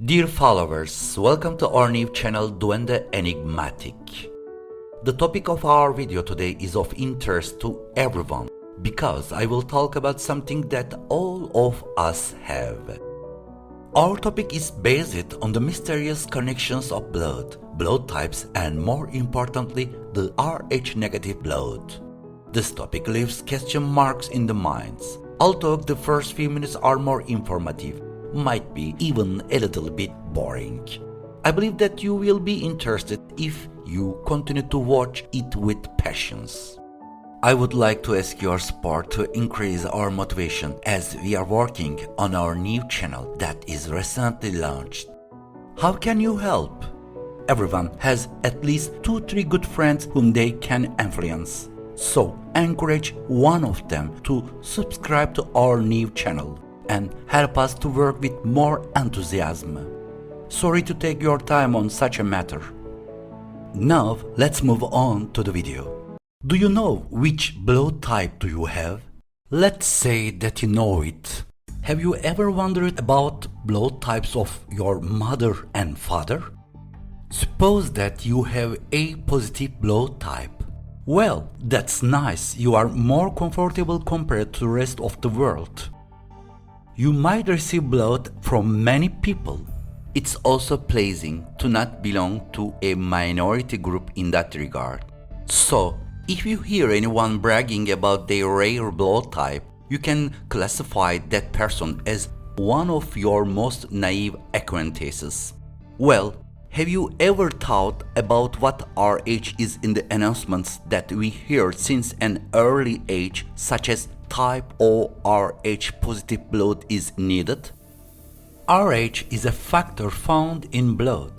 Dear followers, welcome to our new channel Duende Enigmatic. The topic of our video today is of interest to everyone because I will talk about something that all of us have. Our topic is based on the mysterious connections of blood types and more importantly the Rh negative blood. This topic leaves question marks in the minds. Although the first few minutes are more informative, might be even a little bit boring. I believe that you will be interested if you continue to watch it with patience. I would like to ask your support to increase our motivation as we are working on our new channel that is recently launched. How can you help? Everyone has at least 2-3 good friends whom they can influence. So encourage one of them to subscribe to our new channel and help us to work with more enthusiasm. Sorry to take your time on such a matter. Now let's move on to the video. Do you know which blood type do you have? Let's say that you know it. Have you ever wondered about blood types of your mother and father? Suppose that you have A positive blood type. Well, that's nice. You are more comfortable compared to the rest of the world. You might receive blood from many people. It's also pleasing to not belong to a minority group in that regard. So, if you hear anyone bragging about their rare blood type, you can classify that person as one of your most naive acquaintances. Well, have you ever thought about what Rh is in the announcements that we hear since an early age, such as type O Rh positive blood is needed? Rh is a factor found in blood.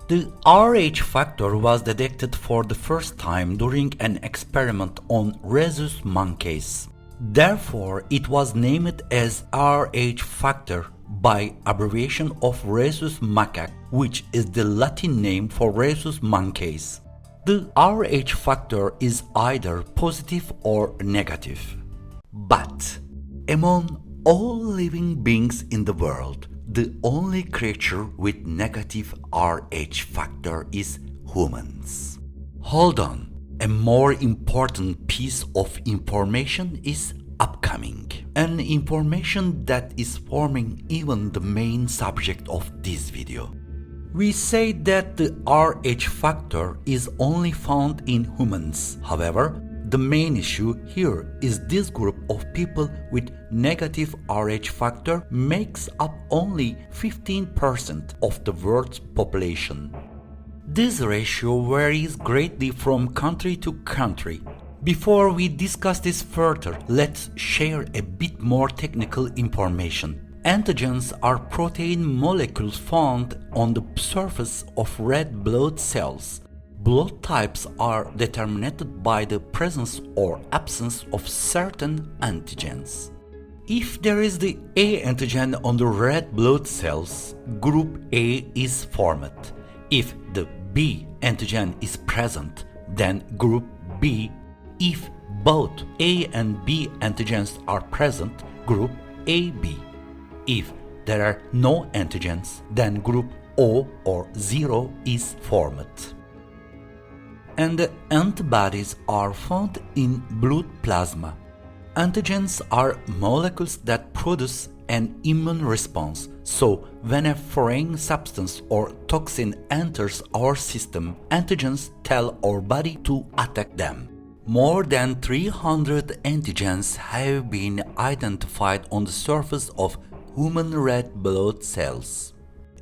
The Rh factor was detected for the first time during an experiment on rhesus monkeys. Therefore, it was named as Rh factor by abbreviation of rhesus macaque, which is the Latin name for rhesus monkeys. The Rh factor is either positive or negative. But among all living beings in the world, the only creature with negative Rh factor is humans. Hold on, a more important piece of information is upcoming. An information that is forming even the main subject of this video. We say that the Rh factor is only found in humans. However, the main issue here is this group of people with negative Rh factor makes up only 15% of the world's population. This ratio varies greatly from country to country. Before we discuss this further, let's share a bit more technical information. Antigens are protein molecules found on the surface of red blood cells. Blood types are determined by the presence or absence of certain antigens. If there is the A antigen on the red blood cells, group A is formed. If the B antigen is present, then group B. If both A and B antigens are present, group AB. If there are no antigens, then group O or 0 is formed. And the antibodies are found in blood plasma. Antigens are molecules that produce an immune response, so when a foreign substance or toxin enters our system, antigens tell our body to attack them. More than 300 antigens have been identified on the surface of human red blood cells.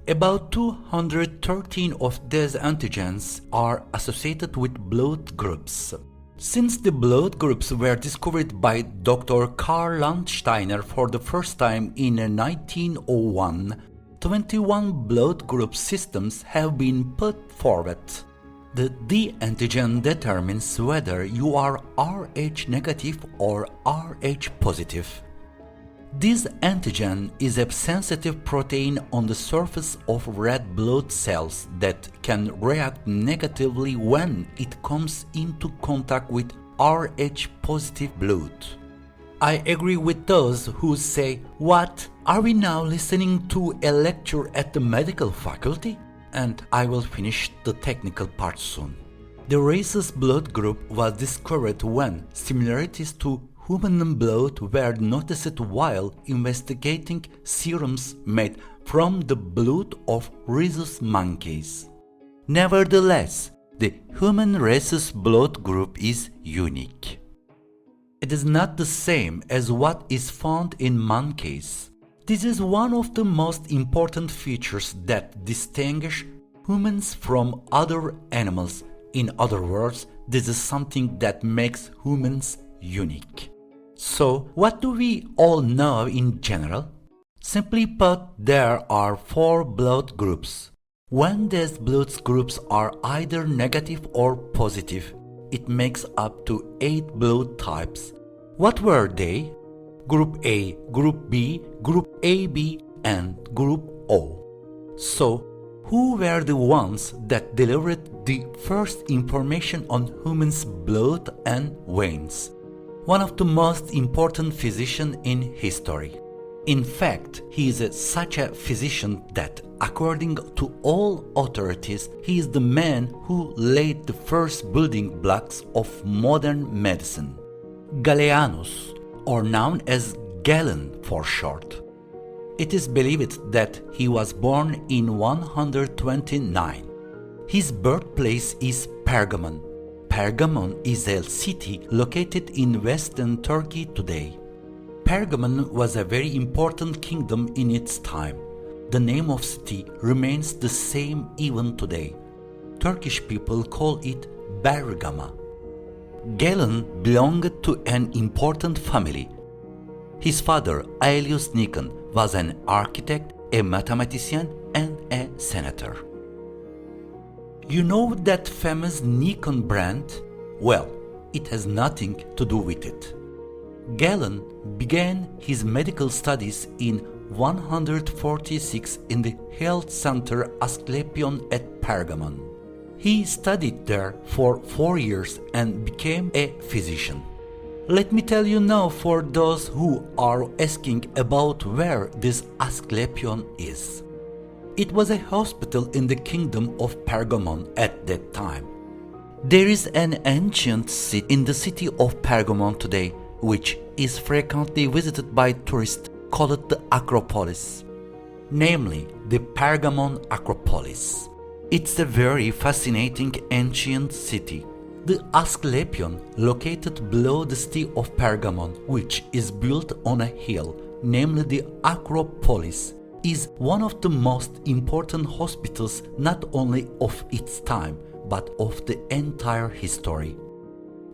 About 213 of these antigens are associated with blood groups. Since the blood groups were discovered by Dr. Karl Landsteiner for the first time in 1901, 21 blood group systems have been put forward. The D antigen determines whether you are Rh negative or Rh positive. This antigen is a sensitive protein on the surface of red blood cells that can react negatively when it comes into contact with Rh positive blood. I agree with those who say, what, are we now listening to a lecture at the medical faculty? And I will finish the technical part soon. The rhesus blood group was discovered when similarities to human blood were noticed while investigating serums made from the blood of rhesus monkeys. Nevertheless, the human rhesus blood group is unique. It is not the same as what is found in monkeys. This is one of the most important features that distinguish humans from other animals. In other words, this is something that makes humans unique. So, what do we all know in general? Simply put, there are 4 blood groups. When these blood groups are either negative or positive, it makes up to 8 blood types. What were they? Group A, Group B, Group AB, and Group O. So, who were the ones that delivered the first information on humans' blood and veins? One of the most important physicians in history. In fact, he is such a physician that, according to all authorities, he is the man who laid the first building blocks of modern medicine. Gallienus, or known as Galen for short. It is believed that he was born in 129. His birthplace is Pergamon. Pergamon is a city located in western Turkey today. Pergamon was a very important kingdom in its time. The name of city remains the same even today. Turkish people call it Bergama. Galen belonged to an important family. His father, Aelius Nikon, was an architect, a mathematician, and a senator. You know that famous Nikon brand? Well, it has nothing to do with it. Galen began his medical studies in 146 in the health center Asclepion at Pergamon. He studied there for 4 years and became a physician. Let me tell you now, for those who are asking about where this Asclepion is. It was a hospital in the kingdom of Pergamon at that time. There is an ancient city in the city of Pergamon today, which is frequently visited by tourists, called the Acropolis, namely the Pergamon Acropolis. It's a very fascinating ancient city. The Asclepion, located below the city of Pergamon, which is built on a hill, namely the Acropolis, is one of the most important hospitals not only of its time, but of the entire history.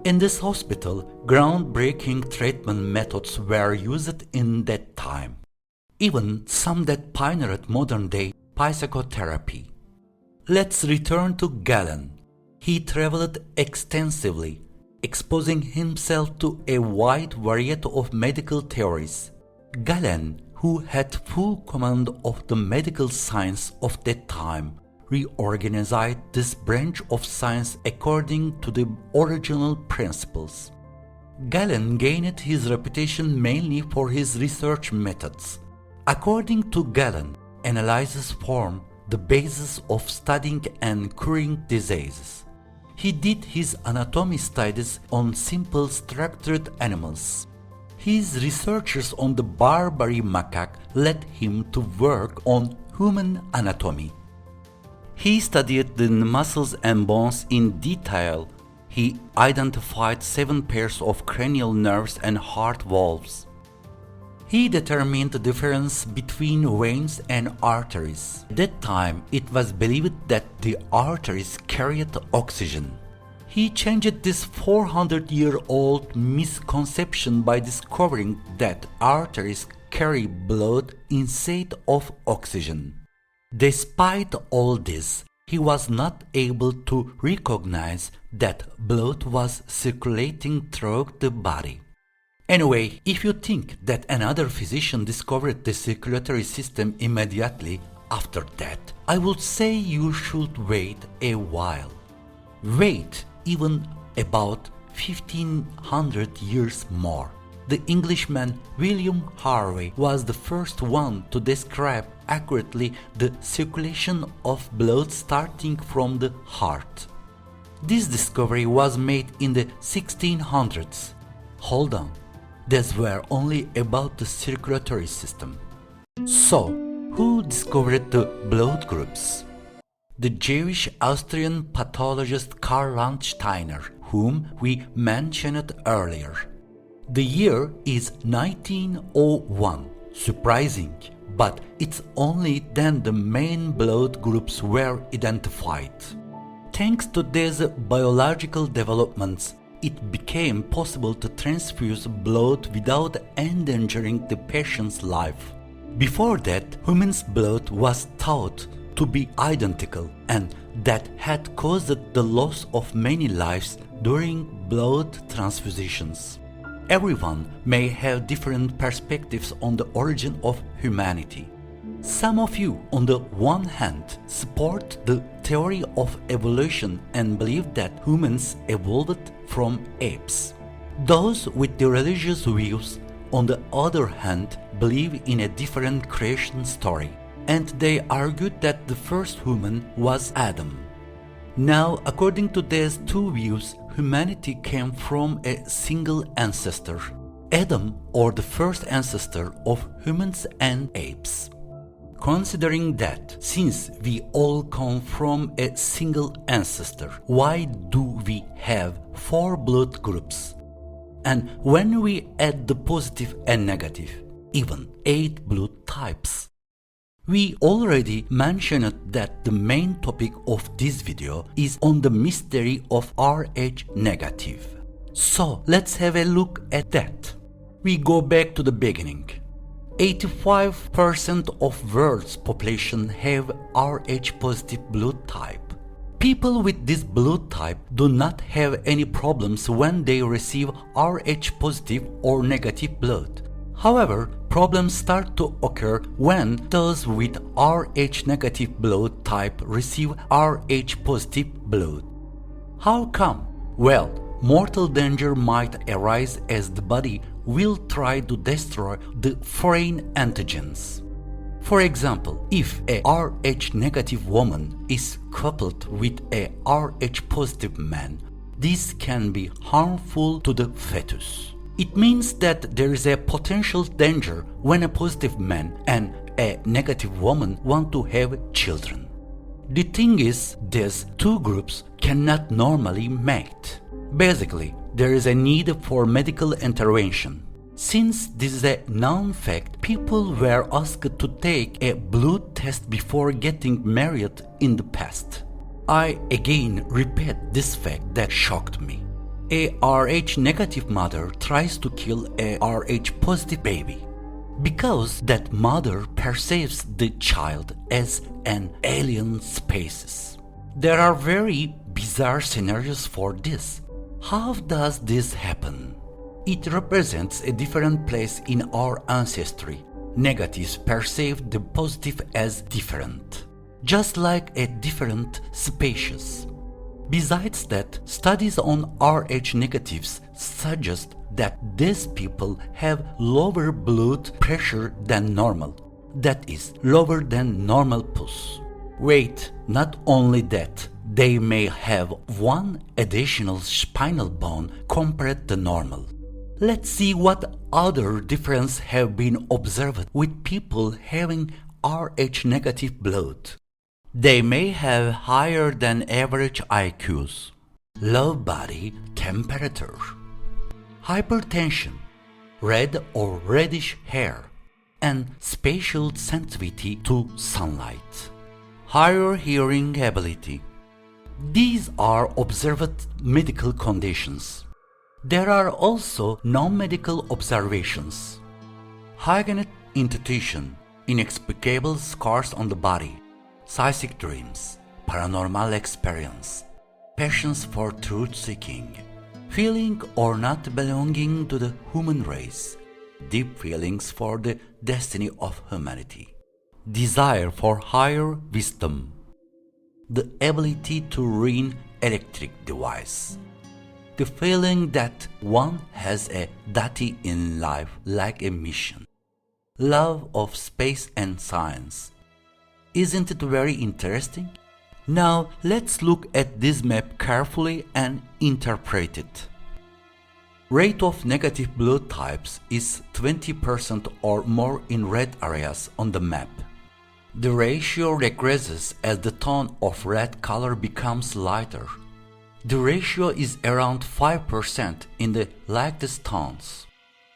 In this hospital, groundbreaking treatment methods were used in that time, even some that pioneered modern-day psychotherapy. Let's return to Galen. He traveled extensively, exposing himself to a wide variety of medical theories. Galen, who had full command of the medical science of that time, reorganized this branch of science according to the original principles. Galen gained his reputation mainly for his research methods. According to Galen, analysis formed the basis of studying and curing diseases. He did his anatomy studies on simple structured animals. His researches on the Barbary macaque led him to work on human anatomy. He studied the muscles and bones in detail. He identified 7 pairs of cranial nerves and heart valves. He determined the difference between veins and arteries. At that time, it was believed that the arteries carried oxygen. He changed this 400-year-old misconception by discovering that arteries carry blood instead of oxygen. Despite all this, he was not able to recognize that blood was circulating throughout the body. Anyway, if you think that another physician discovered the circulatory system immediately after that, I would say you should wait a while. Wait even about 1500 years more. The Englishman William Harvey was the first one to describe accurately the circulation of blood starting from the heart. This discovery was made in the 1600s. Hold on, these were only about the circulatory system. So, who discovered the blood groups? The Jewish Austrian pathologist Karl Landsteiner, whom we mentioned earlier. The year is 1901. Surprising, but it's only then the main blood groups were identified. Thanks to these biological developments, it became possible to transfuse blood without endangering the patient's life. Before that, human's blood was thought to be identical, and that had caused the loss of many lives during blood transfusions. Everyone may have different perspectives on the origin of humanity. Some of you, on the one hand, support the theory of evolution and believe that humans evolved from apes. Those with the religious views, on the other hand, believe in a different creation story, and they argued that the first human was Adam. Now, according to these two views, humanity came from a single ancestor, Adam, or the first ancestor of humans and apes. Considering that, since we all come from a single ancestor, why do we have 4 blood groups? And when we add the positive and negative, even 8 blood types? We already mentioned that the main topic of this video is on the mystery of Rh negative. So let's have a look at that. We go back to the beginning. 85% of world's population have Rh positive blood type. People with this blood type do not have any problems when they receive Rh positive or negative blood. However, problems start to occur when those with Rh negative blood type receive Rh positive blood. How come? Well, mortal danger might arise as the body will try to destroy the foreign antigens. For example, if a Rh negative woman is coupled with a Rh positive man, this can be harmful to the fetus. It means that there is a potential danger when a positive man and a negative woman want to have children. The thing is, these two groups cannot normally mate. Basically, there is a need for medical intervention. Since this is a known fact, people were asked to take a blood test before getting married in the past. I again repeat this fact that shocked me. A Rh negative mother tries to kill a Rh positive baby because that mother perceives the child as an alien species. There are very bizarre scenarios for this. How does this happen? It represents a different place in our ancestry. Negatives perceive the positive as different, just like a different species. Besides that, studies on Rh negatives suggest that these people have lower blood pressure than normal. That is, lower than normal pus. Wait, not only that, they may have 1 additional spinal bone compared to normal. Let's see what other differences have been observed with people having Rh negative blood. They may have higher than average IQs, low body temperature, hypertension, red or reddish hair, and spatial sensitivity to sunlight, higher hearing ability. These are observed medical conditions. There are also non-medical observations. Hygienic intuition, inexplicable scars on the body, psychic dreams, paranormal experience, passions for truth-seeking, feeling or not belonging to the human race, deep feelings for the destiny of humanity, desire for higher wisdom, the ability to read electric device, The feeling that one has a duty in life like a mission. Love of space and science. Isn't it very interesting? Now let's look at this map carefully and interpret it. Rate of negative blood types is 20% or more in red areas on the map. The ratio regresses as the tone of red color becomes lighter. The ratio is around 5% in the lightest tones.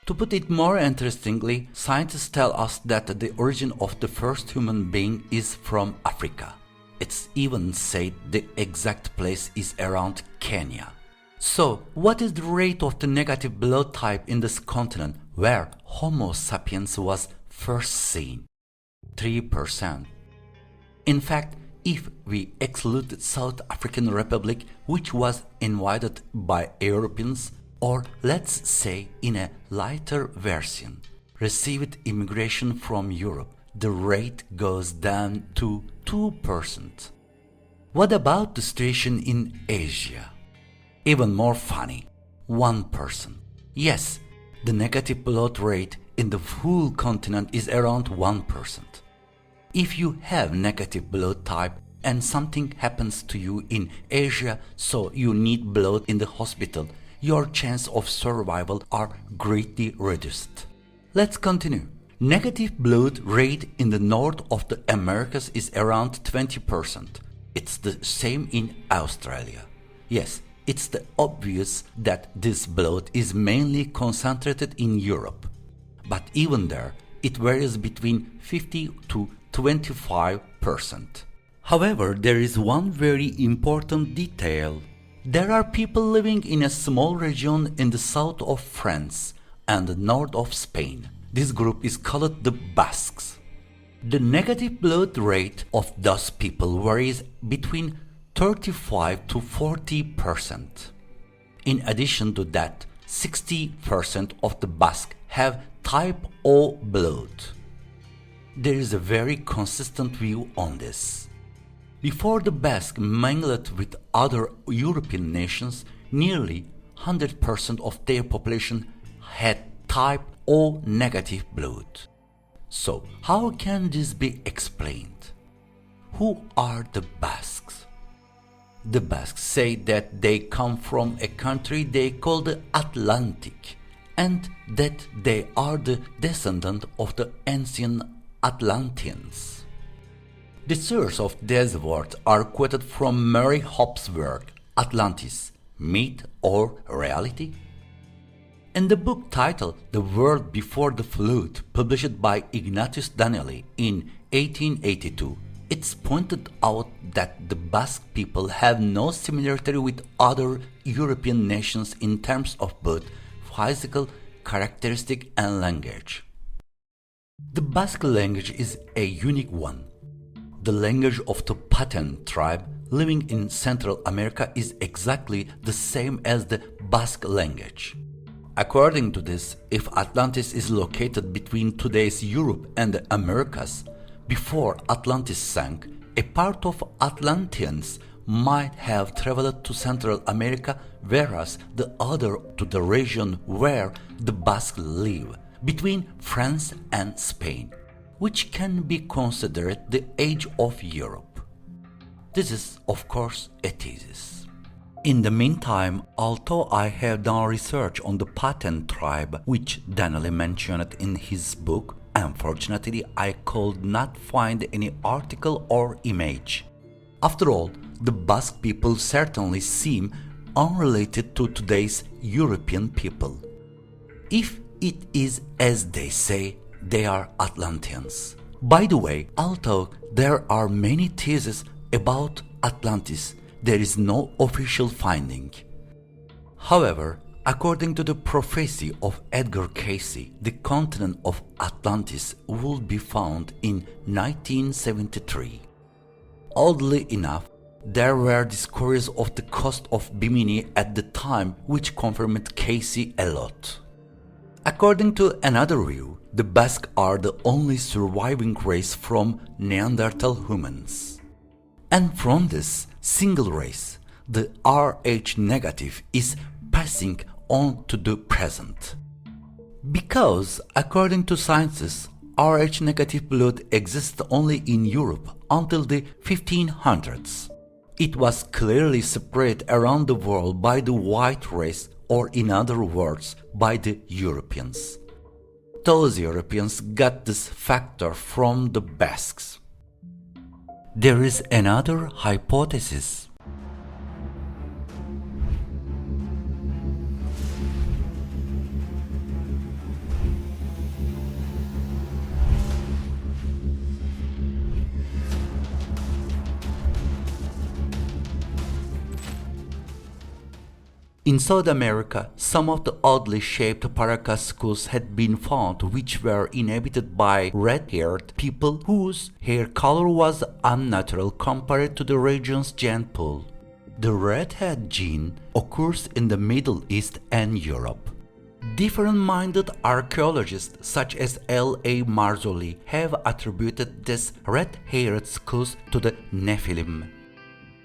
To put it more interestingly, scientists tell us that the origin of the first human being is from Africa. It's even said the exact place is around Kenya. So, what is the rate of the negative blood type in this continent where Homo sapiens was first seen? 3%. In fact, if we exclude the South African Republic, which was invaded by Europeans, or let's say in a lighter version, received immigration from Europe, the rate goes down to 2%. What about the situation in Asia? Even more funny, 1%. Yes, the negative blood rate in the full continent is around 1%. If you have negative blood type and something happens to you in Asia, so you need blood in the hospital, your chance of survival are greatly reduced. Let's continue. Negative blood rate in the north of the Americas is around 20%. It's the same in Australia. Yes, it's the obvious that this blood is mainly concentrated in Europe. But even there, it varies between 50 to 25%. However, there is one very important detail. There are people living in a small region in the south of France and the north of Spain. This group is called the Basques. The negative blood rate of those people varies between 35 to 40%. In addition to that, 60% of the Basques have type O blood. There is a very consistent view on this. Before the Basques mingled with other European nations, nearly 100% of their population had type O negative blood. So, how can this be explained? Who are the Basques? The Basques say that they come from a country they call the Atlantic, and that they are the descendant of the ancient Atlanteans. The source of these words are quoted from Mary Hobbes' work, Atlantis, Myth or Reality? In the book titled The World Before the Flood, published by Ignatius Danieli in 1882, it's pointed out that the Basque people have no similarity with other European nations in terms of both physical characteristic and language. The Basque language is a unique one. The language of the Paten tribe living in Central America is exactly the same as the Basque language. According to this, if Atlantis is located between today's Europe and the Americas, before Atlantis sank, a part of Atlanteans might have traveled to Central America, whereas the other to the region where the Basques live, between France and Spain, which can be considered the age of Europe. This is, of course, a thesis. In the meantime, although I have done research on the Paten tribe, which Danieli mentioned in his book, unfortunately I could not find any article or image. After all, the Basque people certainly seem unrelated to today's European people. If it is as they say, they are Atlanteans. By the way, although there are many theses about Atlantis, there is no official finding. However, according to the prophecy of Edgar Cayce, the continent of Atlantis would be found in 1973. Oddly enough, there were discoveries of the coast of Bimini at the time which confirmed Cayce a lot. According to another view, the Basques are the only surviving race from Neanderthal humans. And from this single race, the Rh negative is passing on to the present. Because, according to scientists, Rh negative blood exists only in Europe until the 1500s. It was clearly spread around the world by the white race, or in other words, by the Europeans. Those Europeans got this factor from the Basques. There is another hypothesis. In South America, some of the oddly shaped Paracas skulls had been found which were inhabited by red-haired people whose hair color was unnatural compared to the region's gene pool. The redhead gene occurs in the Middle East and Europe. Different-minded archaeologists such as L.A. Marzoli have attributed these red-haired skulls to the Nephilim.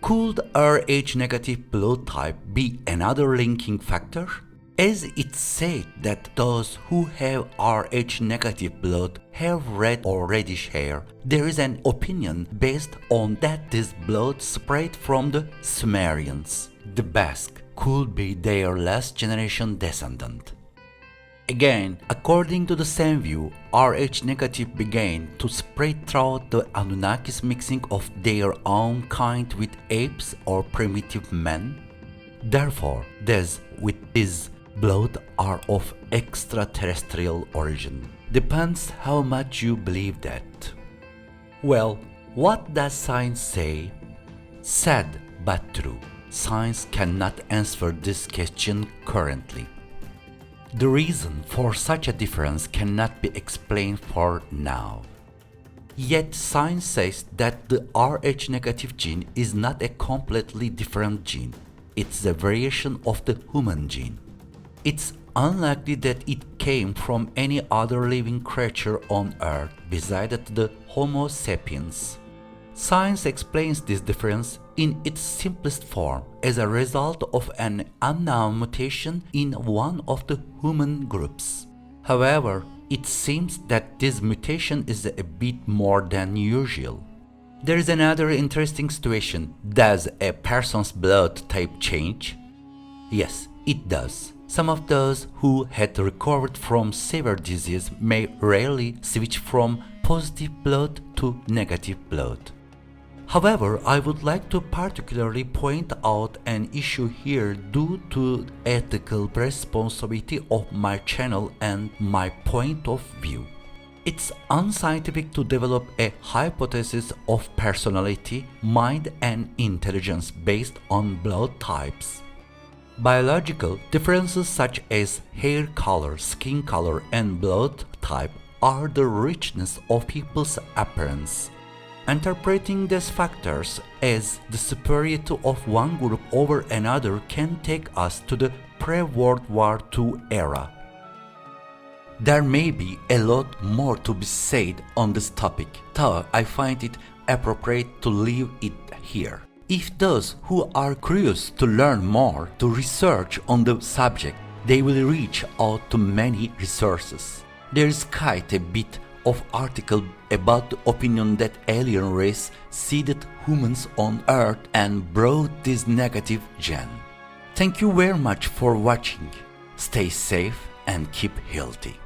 Could Rh negative blood type be another linking factor? As it's said that those who have Rh negative blood have red or reddish hair, there is an opinion based on that this blood spread from the Sumerians. The Basque could be their last generation descendant. Again, according to the same view, Rh negative began to spread throughout the Anunnakis mixing of their own kind with apes or primitive men. Therefore, those with this blood are of extraterrestrial origin. Depends how much you believe that. Well, what does science say? Sad but true. Science cannot answer this question currently. The reason for such a difference cannot be explained for now. Yet science says that the Rh negative gene is not a completely different gene. It's a variation of the human gene. It's unlikely that it came from any other living creature on Earth besides the Homo sapiens. Science explains this difference in its simplest form as a result of an unknown mutation in one of the human groups. However, it seems that this mutation is a bit more than usual. There is another interesting situation. Does a person's blood type change? Yes, it does. Some of those who had recovered from severe disease may rarely switch from positive blood to negative blood. However, I would like to particularly point out an issue here due to ethical responsibility of my channel and my point of view. It's unscientific to develop a hypothesis of personality, mind and intelligence based on blood types. Biological differences such as hair color, skin color and blood type are the richness of people's appearance. Interpreting these factors as the superiority of one group over another can take us to the pre-World War II era. There may be a lot more to be said on this topic, though I find it appropriate to leave it here. If those who are curious to learn more, to research on the subject, they will reach out to many resources. There is quite a bit of article about the opinion that alien race seeded humans on Earth and brought this negative gene. Thank you very much for watching. Stay safe and keep healthy.